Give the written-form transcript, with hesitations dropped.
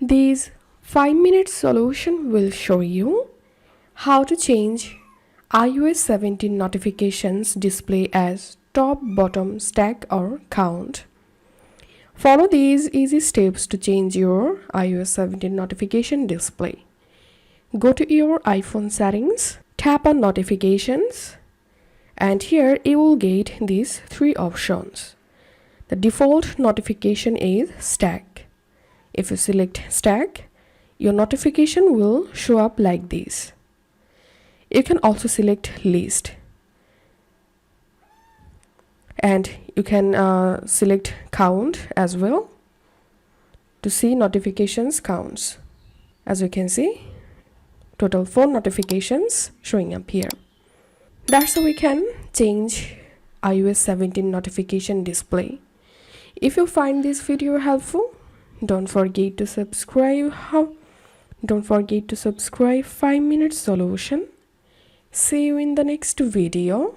This 5-minute solution will show you how to change iOS 17 notifications display as top, bottom, stack or count. Follow these easy steps to change your iOS 17 notification display. Go to your iPhone settings, tap on notifications, and here you will get these three options. The default notification is stack. If you select stack, your notification will show up like this. You can also select list, and you can select count as well to see notifications counts. As you can see, total 4 notifications showing up here. That's how we can change iOS 17 notification display. If you find this video helpful, don't forget to subscribe. 5-minute solution. See you in the next video.